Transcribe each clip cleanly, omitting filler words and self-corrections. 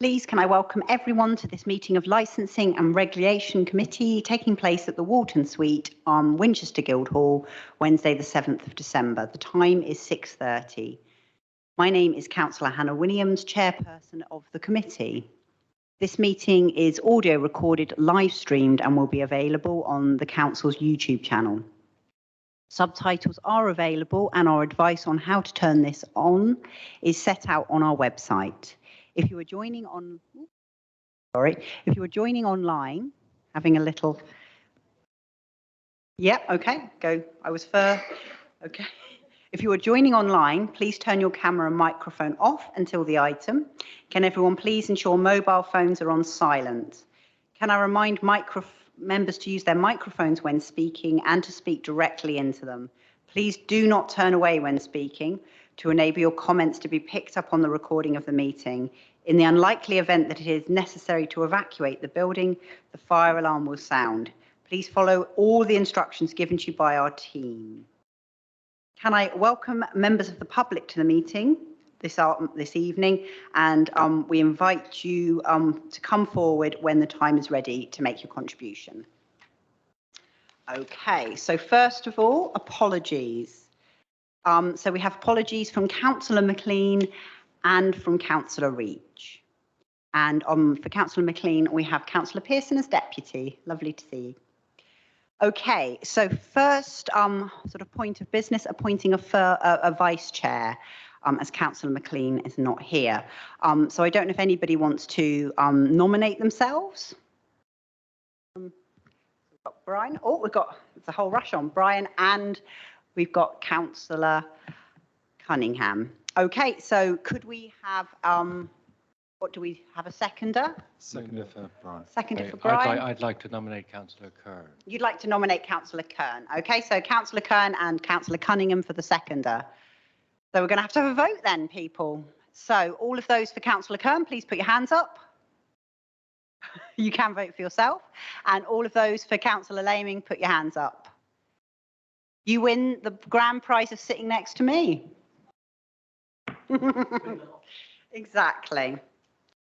Please can I welcome everyone to this meeting of Licensing and Regulation Committee taking place at the Walton Suite on Winchester Guildhall, Wednesday the 7th of December. The time is 6:30. My name is Councillor Hannah Williams, Chairperson of the committee. This meeting is audio recorded, live streamed and will be available on the Council's YouTube channel. Subtitles are available and our advice on how to turn this on is set out on our website. If you are joining online, having a little, okay, go, I was first, okay. If you are joining online, please turn your camera and microphone off until the item. Can everyone please ensure mobile phones are on silent? Can I remind members to use their microphones when speaking and to speak directly into them? Please do not turn away when speaking to enable your comments to be picked up on the recording of the meeting. In the unlikely event that it is necessary to evacuate the building, the fire alarm will sound. Please follow all the instructions given to you by our team. Can I welcome members of the public to the meeting this evening, and we invite you to come forward when the time is ready to make your contribution. Okay, so first of all, apologies. So we have apologies from Councillor McLean and from Councillor Reach. And for Councillor McLean, we have Councillor Pearson as deputy. Lovely to see you. Okay, so first sort of point of business, appointing a vice chair, as Councillor McLean is not here. So I don't know if anybody wants to nominate themselves. We've got Brian. Oh, we've got, it's a whole rush on Brian, and we've got Councillor Cunningham. Okay, so could we have, what do we have, a seconder? Seconder for Brian. Seconder for Brian. I'd like to nominate Councillor Kern. You'd like to nominate Councillor Kern. Okay, so Councillor Kern and Councillor Cunningham for the seconder. So we're going to have a vote then, people. So all of those for Councillor Kern, please put your hands up. You can vote for yourself. And all of those for Councillor Laming, put your hands up. You win the grand prize of sitting next to me. Exactly.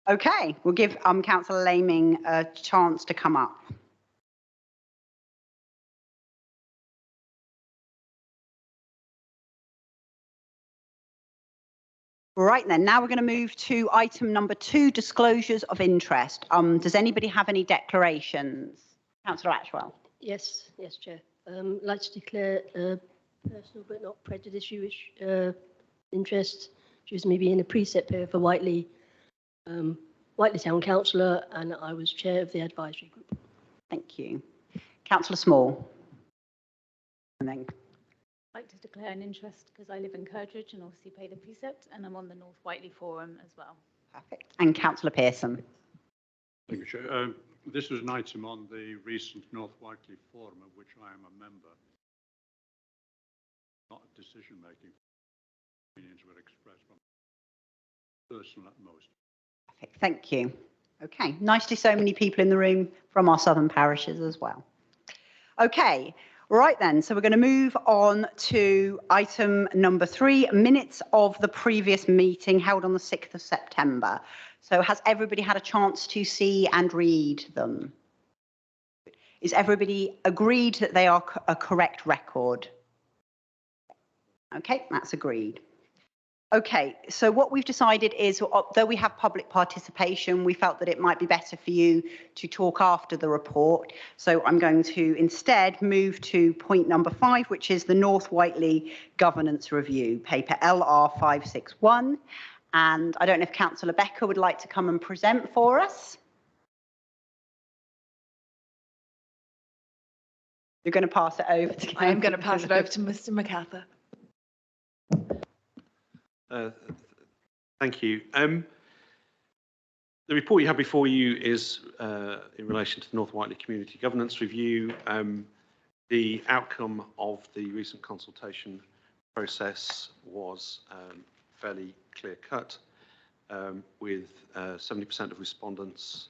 Okay, we'll give Councillor Laming a chance to come up. Right then, now we're going to move to item number 2, disclosures of interest. Does anybody have any declarations? Councillor Atchwell. Yes, Chair. I'd like to declare personal but not prejudicial interest, choosing me being a precept here for Whiteley Town Councillor, and I was chair of the advisory group. Thank you. Councillor Small. And then I'd like to declare an interest because I live in Curdridge and obviously pay the precept, and I'm on the North Whiteley Forum as well. Perfect. And Councillor Pearson. Thank you, Chair. This was an item on the recent North Whiteley Forum, of which I am a member. Not a decision-making. Opinions were expressed from personal at most. Perfect. Thank you. Okay, nice to see so many people in the room from our southern parishes as well. Okay, right then, so we're going to move on to item number 3, minutes of the previous meeting held on the 6th of September. So has everybody had a chance to see and read them? Is everybody agreed that they are a correct record? Okay, that's agreed. Okay, so what we've decided is, though we have public participation, we felt that it might be better for you to talk after the report. So I'm going to instead move to point number 5, which is the North Whiteley Governance Review, paper LR 561. And I don't know if Councillor Becker would like to come and present for us. You're going to pass it over to. I am going to pass it over to Mr. MacArthur. Thank you. The report you have before you is in relation to the North Whiteley Community Governance Review. The outcome of the recent consultation process was fairly clear-cut, with 70% of respondents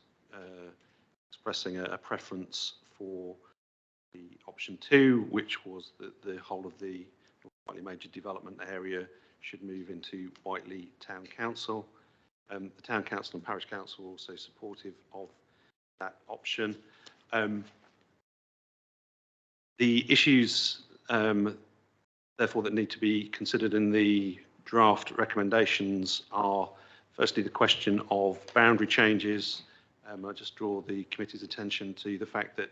expressing a preference for the option 2, which was that the whole of the North Whiteley major development area should move into Whiteley Town Council. The Town Council and Parish Council are also supportive of that option. The issues, therefore, that need to be considered in the draft recommendations are, firstly, the question of boundary changes. I just draw the committee's attention to the fact that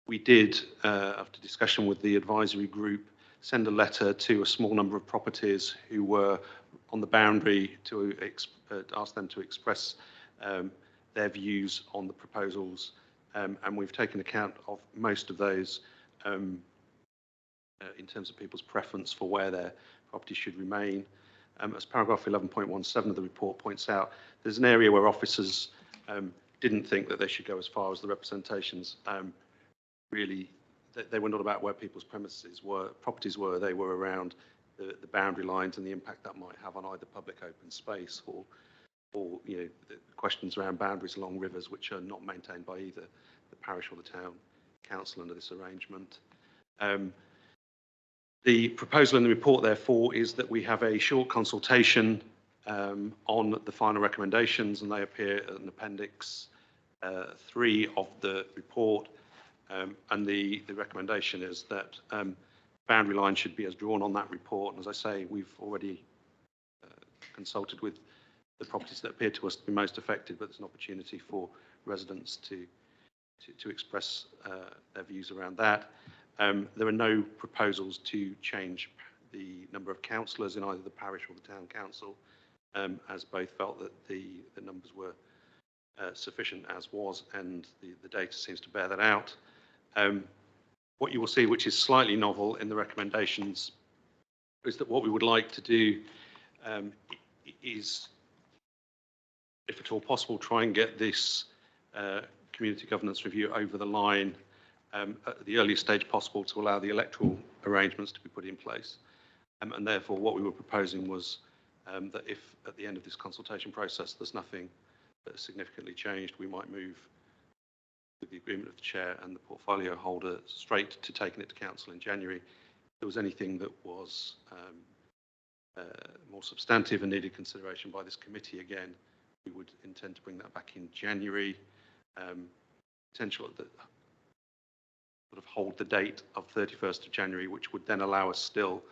we did, after discussion with the advisory group, send a letter to a small number of properties who were on the boundary to ask them to express their views on the proposals, and we've taken account of most of those in terms of people's preference for where their property should remain. As paragraph 11.17 of the report points out, there's an area where officers didn't think that they should go as far as the representations. Really, they were not about where people's properties were. They were around the boundary lines and the impact that might have on either public open space or the questions around boundaries along rivers, which are not maintained by either the parish or the town council under this arrangement. The proposal in the report, therefore, is that we have a short consultation on the final recommendations, and they appear in Appendix 3 of the report. And the recommendation is that boundary line should be as drawn on that report. And as I say, we've already consulted with the properties that appear to us to be most affected, but there's an opportunity for residents to express their views around that. There are no proposals to change the number of councillors in either the parish or the town council, as both felt that the numbers were sufficient as was, and the data seems to bear that out. What you will see, which is slightly novel in the recommendations, is that what we would like to do is, if at all possible, try and get this community governance review over the line at the earliest stage possible to allow the electoral arrangements to be put in place. And therefore, what we were proposing was that if at the end of this consultation process there's nothing that has significantly changed, we might move, with the agreement of the chair and the portfolio holder, straight to taking it to council in January. If there was anything that was more substantive and needed consideration by this committee, again, we would intend to bring that back in January. Potential that sort of hold the date of 31st of January, which would then allow us still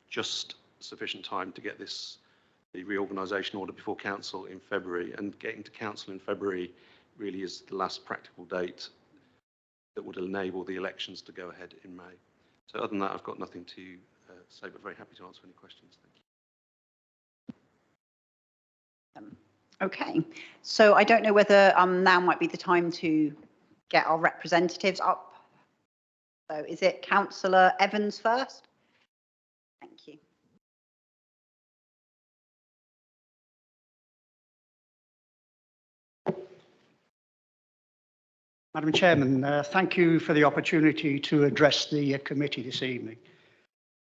just sufficient time to get the reorganisation order before council in February. And getting to council in February really is the last practical date that would enable the elections to go ahead in May. So other than that, I've got nothing to say, but very happy to answer any questions. Thank you. Okay, so I don't know whether now might be the time to get our representatives up. So is it Councillor Evans first? Thank you. Madam Chairman, thank you for the opportunity to address the committee this evening.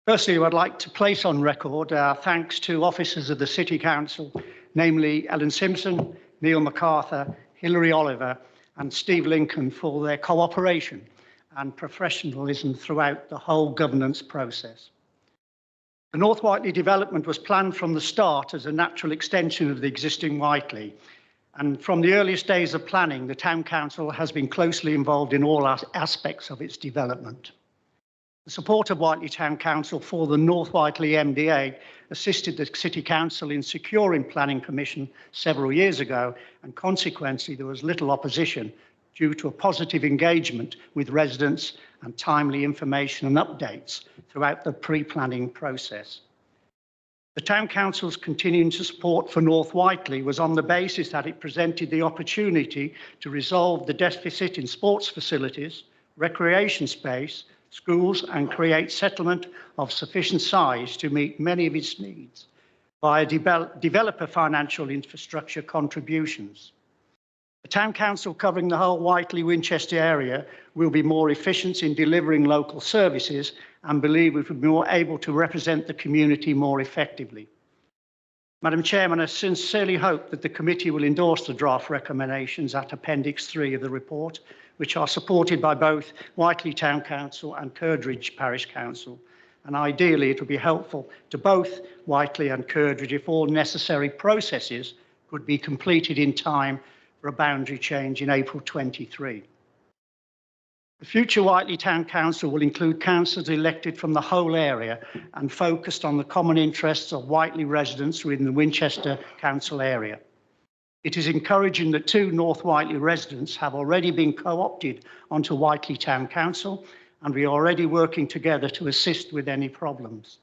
Firstly, I'd like to place on record our thanks to officers of the City Council, namely Ellen Simpson, Neil MacArthur, Hilary Oliver and Steve Lincoln, for their cooperation and professionalism throughout the whole governance process. The North Whiteley development was planned from the start as a natural extension of the existing Whiteley, and from the earliest days of planning, the Town Council has been closely involved in all aspects of its development. The support of Whiteley Town Council for the North Whiteley MDA assisted the City Council in securing planning permission several years ago, and consequently there was little opposition due to a positive engagement with residents and timely information and updates throughout the pre-planning process. The Town Council's continuing support for North Whiteley was on the basis that it presented the opportunity to resolve the deficit in sports facilities, recreation space, schools and create settlement of sufficient size to meet many of its needs via developer financial infrastructure contributions. The Town Council covering the whole Whiteley-Winchester area will be more efficient in delivering local services and believe we will be more able to represent the community more effectively. Madam Chairman, I sincerely hope that the committee will endorse the draft recommendations at Appendix 3 of the report, which are supported by both Whiteley Town Council and Curdridge Parish Council, and ideally it would be helpful to both Whiteley and Curdridge if all necessary processes could be completed in time for a boundary change in April 23. The future Whiteley Town Council will include councillors elected from the whole area and focused on the common interests of Whiteley residents within the Winchester Council area. It is encouraging that 2 North Whiteley residents have already been co-opted onto Whiteley Town Council, and we are already working together to assist with any problems.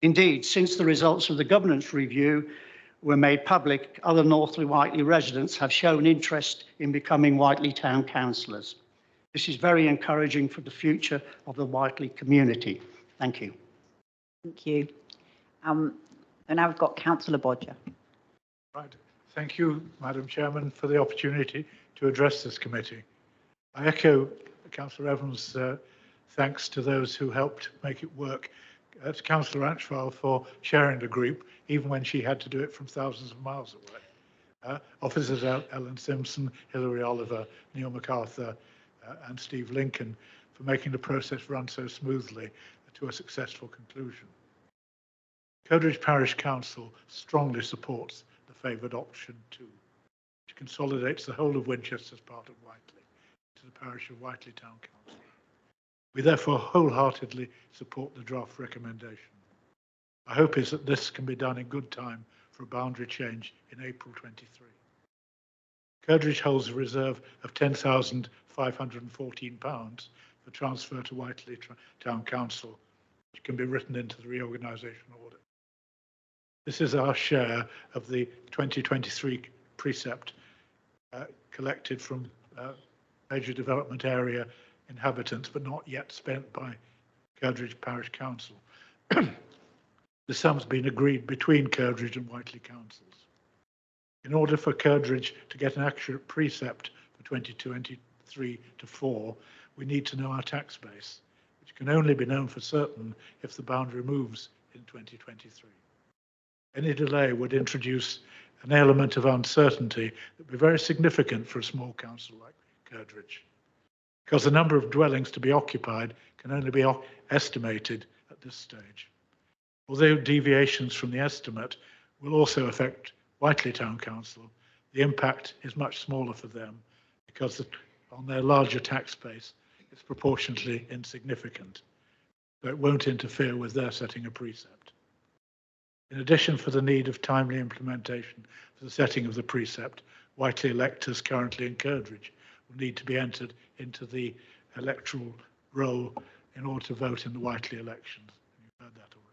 Indeed, since the results of the governance review were made public, other North Whiteley residents have shown interest in becoming Whiteley Town Councillors. This is very encouraging for the future of the Whiteley community. Thank you. Thank you. And now we've got Councillor Bodger. Right. Thank you, Madam Chairman, for the opportunity to address this committee. I echo Councillor Evans' thanks to those who helped make it work. To Councillor Atchwell for chairing the group, even when she had to do it from thousands of miles away. Officers Ellen Simpson, Hilary Oliver, Neil MacArthur, and Steve Lincoln for making the process run so smoothly to a successful conclusion. Curdridge Parish Council strongly supports the favoured option 2, which consolidates the whole of Winchester as part of Whiteley to the parish of Whiteley Town Council. We therefore wholeheartedly support the draft recommendation. Our hope is that this can be done in good time for a boundary change in April 23. Curdridge holds a reserve of £10,514 for transfer to Whiteley Town Council, which can be written into the reorganisation order. This is our share of the 2023 precept collected from major development area inhabitants, but not yet spent by Curdridge Parish Council. The sum's been agreed between Curdridge and Whiteley councils. In order for Curdridge to get an accurate precept for 2023 to 4, we need to know our tax base, which can only be known for certain if the boundary moves in 2023. Any delay would introduce an element of uncertainty that would be very significant for a small council like Curdridge, because the number of dwellings to be occupied can only be estimated at this stage. Although deviations from the estimate will also affect Whiteley Town Council, the impact is much smaller for them because on their larger tax base, it's proportionately insignificant, so it won't interfere with their setting a precept. In addition, for the need of timely implementation for the setting of the precept, Whiteley electors currently in Curdridge will need to be entered into the electoral roll in order to vote in the Whiteley elections. You've heard that already.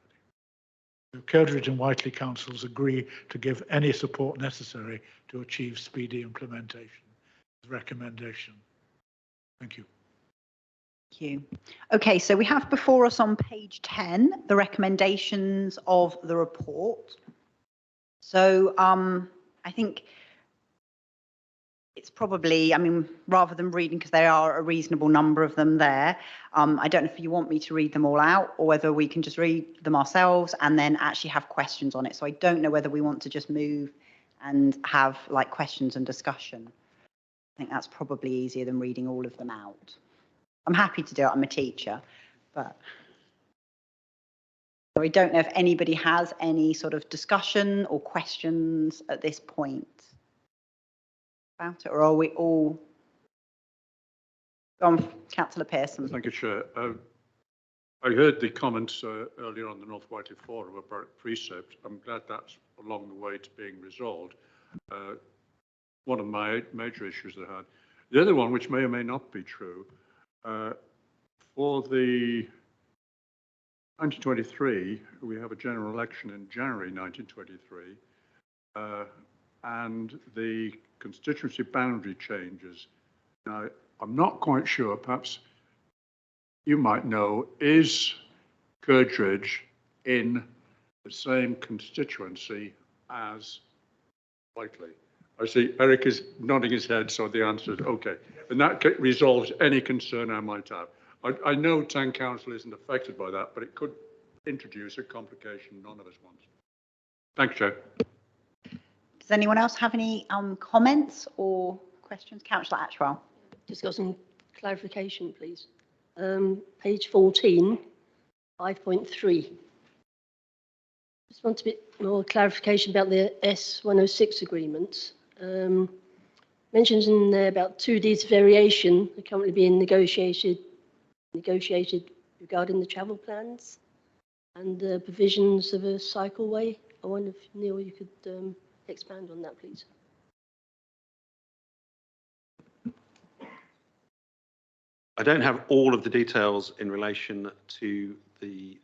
So Curdridge and Whiteley councils agree to give any support necessary to achieve speedy implementation. Recommendation. Thank you. Thank you. Okay, so we have before us on page 10 the recommendations of the report. So I think it's probably, I mean, rather than reading, because there are a reasonable number of them there, I don't know if you want me to read them all out or whether we can just read them ourselves and then actually have questions on it. So I don't know whether we want to just move and have like questions and discussion. I think that's probably easier than reading all of them out. I'm happy to do it, I'm a teacher, but so I don't know if anybody has any sort of discussion or questions at this point about it, or are we all gone? Councillor Pearson. Thank you, Chair. I heard the comments earlier on the North Whiteley Forum about precept. I'm glad that's along the way to being resolved. One of my major issues that I had. The other one, which may or may not be true, for the 1923, we have a general election in January 1923, and the constituency boundary changes. Now, I'm not quite sure, perhaps you might know, is Curdridge in the same constituency as Whiteley? I see Eric is nodding his head, so the answer is okay. And that resolves any concern I might have. I know Town Council isn't affected by that, but it could introduce a complication none of us want. Thanks, Chair. Does anyone else have any comments or questions? Councillor Atchwell. Just got some clarification, please. Page 14, 5.3. Just want a bit more clarification about the S106 agreements. Mentions in there about 2 deeds of variation are currently being negotiated regarding the travel plans and the provisions of a cycleway. I wonder if, Neil, you could expand on that, please. I don't have all of the details in relation to the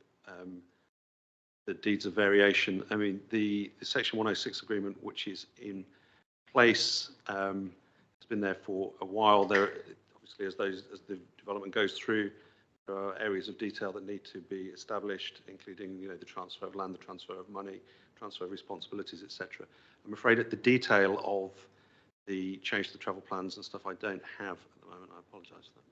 deeds of variation. I mean, the Section 106 agreement, which is in place, has been there for a while. There, obviously, as the development goes through, there are areas of detail that need to be established, including, you know, the transfer of land, the transfer of money, transfer of responsibilities, etc. I'm afraid that the detail of the change to the travel plans and stuff I don't have at the moment. I apologise for that.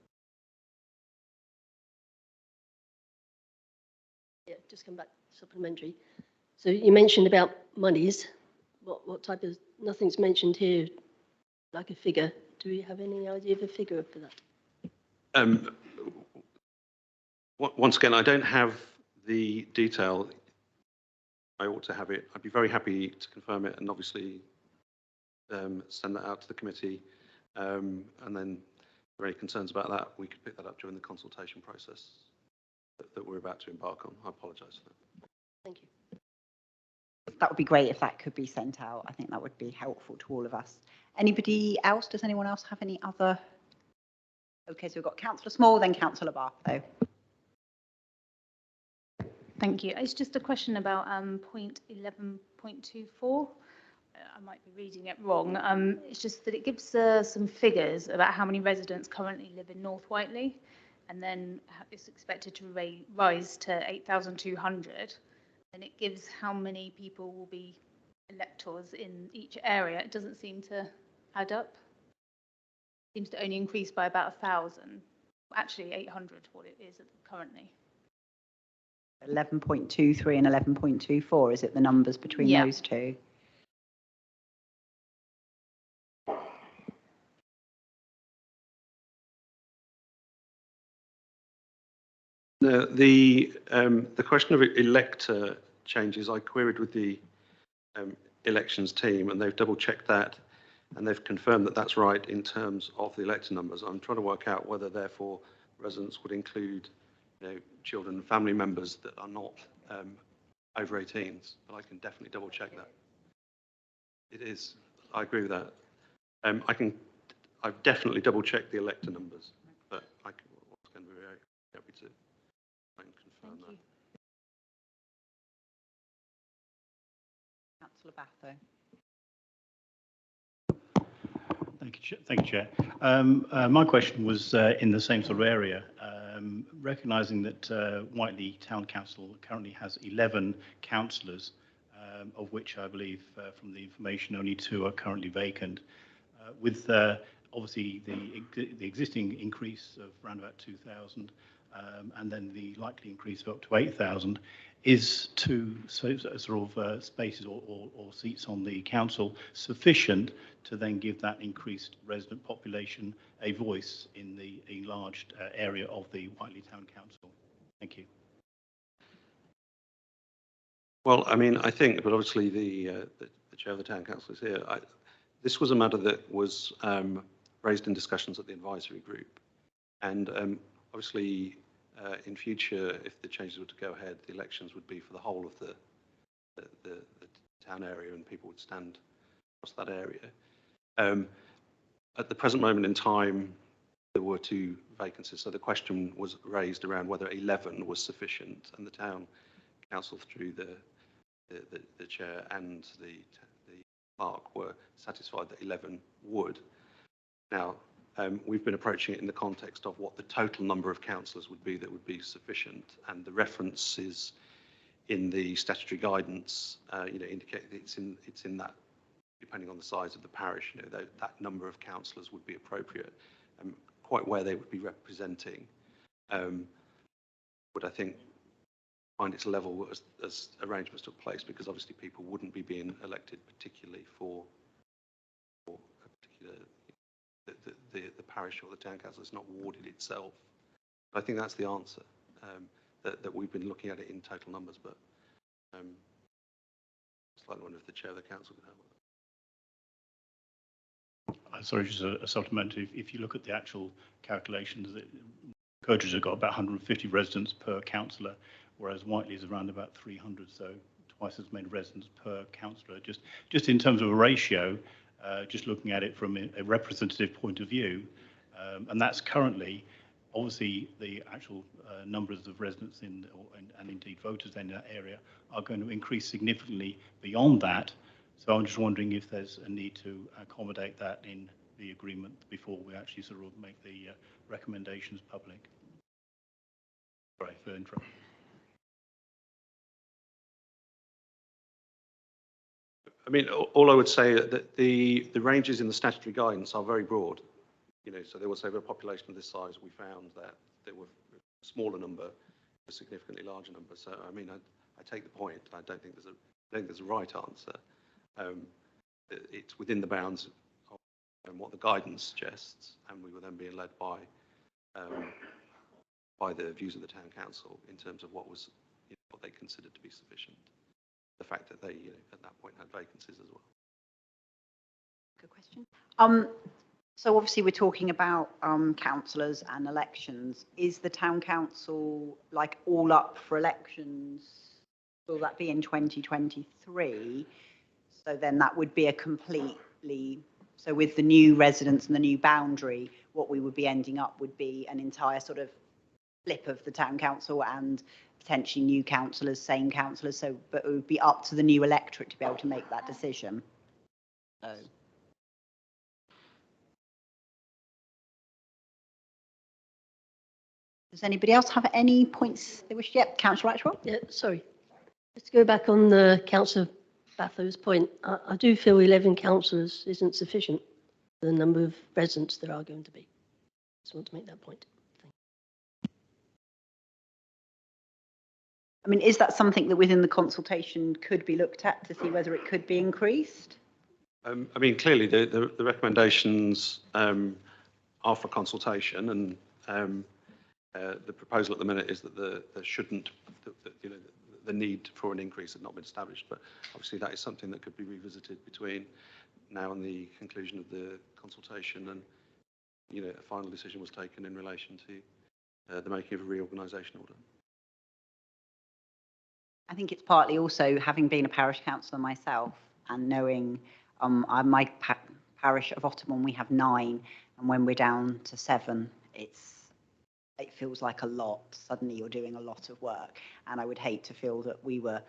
Yeah, just come back supplementary. So you mentioned about monies. What type of, nothing's mentioned here, like a figure. Do we have any idea of a figure for that? Once again, I don't have the detail. I ought to have it. I'd be very happy to confirm it and obviously send that out to the committee. And then if there are any concerns about that, we could pick that up during the consultation process that we're about to embark on. I apologise for that. Thank you. That would be great if that could be sent out. I think that would be helpful to all of us. Anybody else? Does anyone else have any other? Okay, so we've got Councillor Small, then Councillor Bartho. Thank you. It's just a question about point 11.24. I might be reading it wrong. It's just that it gives some figures about how many residents currently live in North Whiteley, and then it's expected to rise to 8,200. And it gives how many people will be electors in each area. It doesn't seem to add up. It seems to only increase by about 1,000. Actually, 800, what it is currently. 11.23 and 11.24, is it the numbers between those two? The question of elector changes, I queried with the elections team, and they've double-checked that, and they've confirmed that that's right in terms of the elector numbers. I'm trying to work out whether, therefore, residents would include, you know, children and family members that are not over 18s, but I can definitely double-check that. It is. I agree with that. I've definitely double-checked the elector numbers, but I can be very happy to confirm that. Councillor Batho. Thank you, Chair. My question was in the same sort of area, recognising that Whiteley Town Council currently has 11 councillors, of which I believe, from the information, only 2 are currently vacant. With obviously the existing increase of around about 2,000, and then the likely increase of up to 8,000, is 2 sort of spaces or seats on the council sufficient to then give that increased resident population a voice in the enlarged area of the Whiteley Town Council? Thank you. Well, I mean, I think, but obviously the chair of the town council is here. This was a matter that was raised in discussions at the advisory group, and obviously in future, if the changes were to go ahead, the elections would be for the whole of the town area, and people would stand across that area. At the present moment in time, there were 2 vacancies, so the question was raised around whether 11 was sufficient, and the town council, through the chair and the clerk, were satisfied that 11 would. Now, we've been approaching it in the context of what the total number of councillors would be that would be sufficient, and the references in the statutory guidance, indicate that it's in that, depending on the size of the parish, that number of councillors would be appropriate. Quite where they would be representing would, I think, find its level as arrangements took place, because obviously people wouldn't be being elected particularly for a particular the parish or the town council is not warded itself. But I think that's the answer. that we've been looking at it in total numbers, but slightly wonder if the chair of the council could help with that. Sorry, just a supplementary. If you look at the actual calculations, Coatridge has got about 150 residents per councillor, whereas Whiteley is around about 300, so twice as many residents per councillor. Just in terms of a ratio, just looking at it from a representative point of view, and that's currently, obviously, the actual numbers of residents and indeed voters in that area are going to increase significantly beyond that. So I'm just wondering if there's a need to accommodate that in the agreement before we actually sort of make the recommendations public. Sorry for interrupting. I mean, all I would say that the ranges in the statutory guidance are very broad. You know, so they will say for a population of this size, we found that there were a smaller number, a significantly larger number. So, I mean, I take the point. I don't think there's a right answer. It's within the bounds of what the guidance suggests, and we were then being led by the views of the town council in terms of what was, you know, what they considered to be sufficient. The fact that they, you know, at that point had vacancies as well. Good question. So obviously we're talking about councillors and elections. Is the town council like all up for elections? Will that be in 2023? So then that would be a completely, so with the new residents and the new boundary, what we would be ending up would be an entire sort of flip of the town council and potentially new councillors, same councillors. So, but it would be up to the new electorate to be able to make that decision. So. Does anybody else have any points they wish? Yep, Councillor Atchwell. Yeah, sorry. Just to go back on the Councillor Bathurst's point, I do feel 11 councillors isn't sufficient for the number of residents there are going to be. Just want to make that point. I mean, is that something that within the consultation could be looked at to see whether it could be increased? I mean, clearly the recommendations are for consultation, and the proposal at the minute is that there shouldn't, you know, the need for an increase had not been established, but obviously that is something that could be revisited between now and the conclusion of the consultation, and, you know, a final decision was taken in relation to the making of a reorganisation order. I think it's partly also having been a parish councillor myself and knowing my parish of Otterbourne, we have 9, and when we're down to 7, it feels like a lot. Suddenly you're doing a lot of work, and I would hate to feel that we were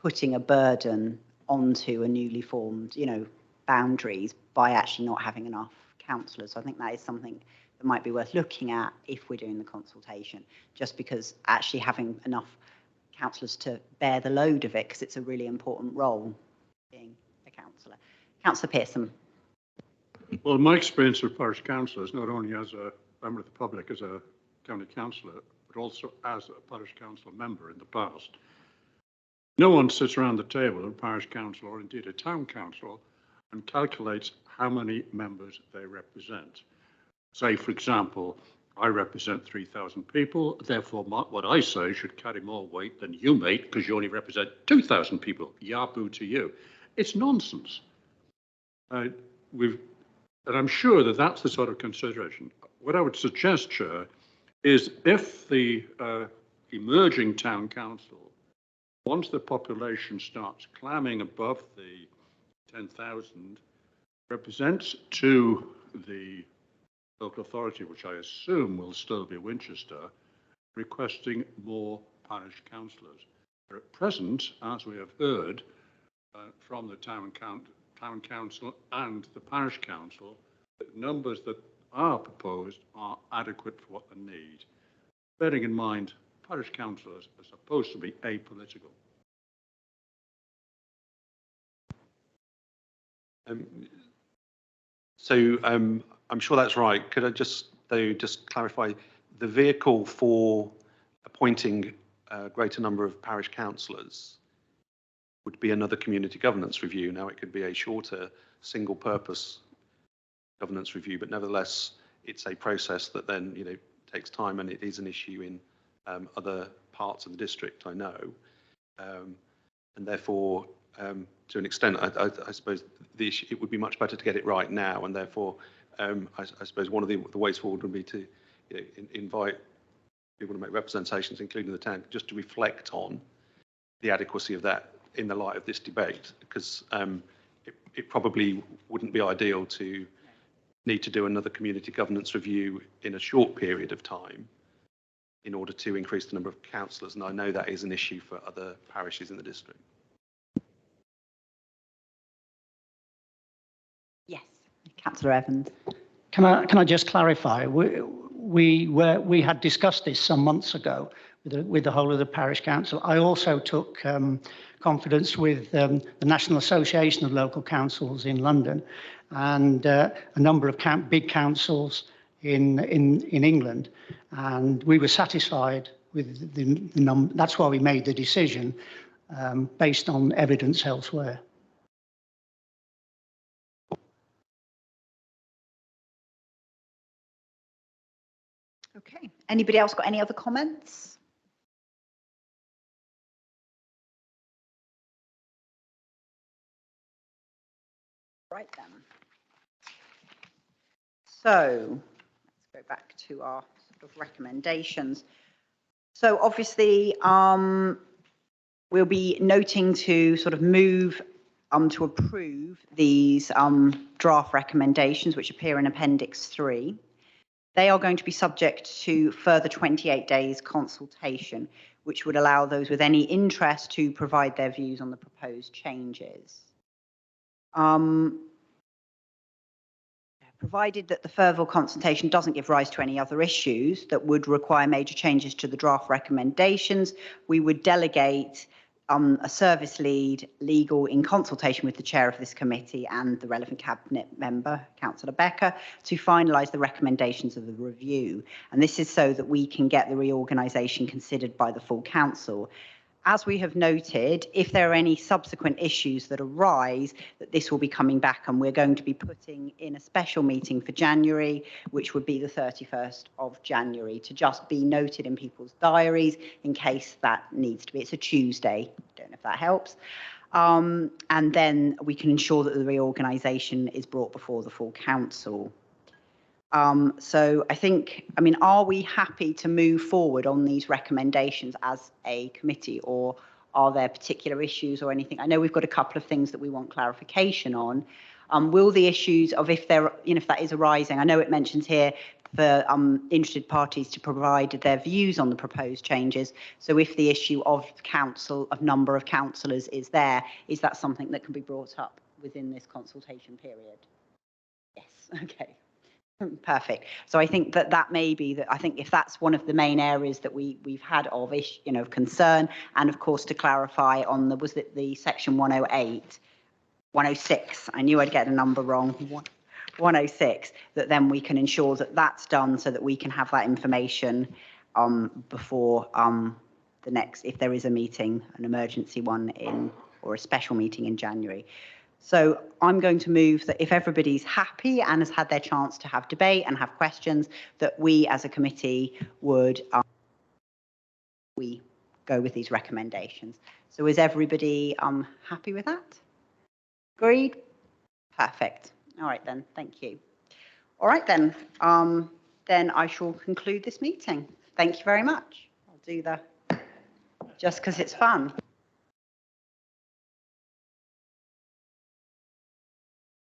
putting a burden onto a newly formed, you know, boundaries by actually not having enough councillors. So I think that is something that might be worth looking at if we're doing the consultation, just because actually having enough councillors to bear the load of it, because it's a really important role being a councillor. Councillor Pearson. Well, my experience with parish councillors, not only as a member of the public, as a county councillor, but also as a parish council member in the past, no one sits around the table of a parish council or indeed a town council and calculates how many members they represent. Say, for example, I represent 3,000 people, therefore what I say should carry more weight than you, mate, because you only represent 2,000 people. Yahoo to you. It's nonsense. And I'm sure that that's the sort of consideration. What I would suggest, Chair, is if the emerging town council, once the population starts climbing above the 10,000, represents to the local authority, which I assume will still be Winchester, requesting more parish councillors. At present, as we have heard from the town council and the parish council, the numbers that are proposed are adequate for what they need. Bearing in mind, parish councillors are supposed to be apolitical. I'm sure that's right. Could I just clarify the vehicle for appointing a greater number of parish councillors would be another community governance review. Now, it could be a shorter single purpose governance review, but nevertheless, it's a process that then, you know, takes time, and it is an issue in other parts of the district, I know. And therefore, to an extent, I suppose the issue, it would be much better to get it right now. And therefore, I suppose one of the ways forward would be to invite people to make representations, including the town, just to reflect on the adequacy of that in the light of this debate, because it probably wouldn't be ideal to need to do another community governance review in a short period of time in order to increase the number of councillors. And I know that is an issue for other parishes in the district. Yes, Councillor Evans. Can I just clarify? We had discussed this some months ago with the whole of the parish council. I also took confidence with the National Association of Local Councils in London and a number of big councils in England, and we were satisfied with the number. That's why we made the decision based on evidence elsewhere. Okay. Anybody else got any other comments? Right then. So let's go back to our sort of recommendations. So obviously, we'll be noting to sort of move to approve these draft recommendations, which appear in Appendix 3. They are going to be subject to further 28 days consultation, which would allow those with any interest to provide their views on the proposed changes. Provided that the further consultation doesn't give rise to any other issues that would require major changes to the draft recommendations, we would delegate a service legal in consultation with the chair of this committee and the relevant cabinet member, Councillor Becker, to finalise the recommendations of the review. And this is so that we can get the reorganisation considered by the full council. As we have noted, if there are any subsequent issues that arise, that this will be coming back, and we're going to be putting in a special meeting for January, which would be the 31st of January, to just be noted in people's diaries in case that needs to be. It's a Tuesday. Don't know if that helps. And then we can ensure that the reorganisation is brought before the full council. So I think, I mean, are we happy to move forward on these recommendations as a committee, or are there particular issues or anything? I know we've got a couple of things that we want clarification on. Will the issues of if there, if that is arising, I know it mentions here for interested parties to provide their views on the proposed changes. So if the issue of number of councillors is there, is that something that can be brought up within this consultation period? Yes, okay. Perfect. So I think that may be that. I think if that's one of the main areas that we've had of concern, and of course to clarify on was it the section 108, 106. I knew I'd get a number wrong. 106. That then we can ensure that that's done, so that we can have that information before the next, if there is a meeting, an emergency one or a special meeting in January. So I'm going to move that if everybody's happy and has had their chance to have debate and have questions, that we as a committee would we go with these recommendations. So is everybody happy with that? Agreed? Perfect. All right then, thank you. All right then, then I shall conclude this meeting. Thank you very much. I'll do just because it's fun.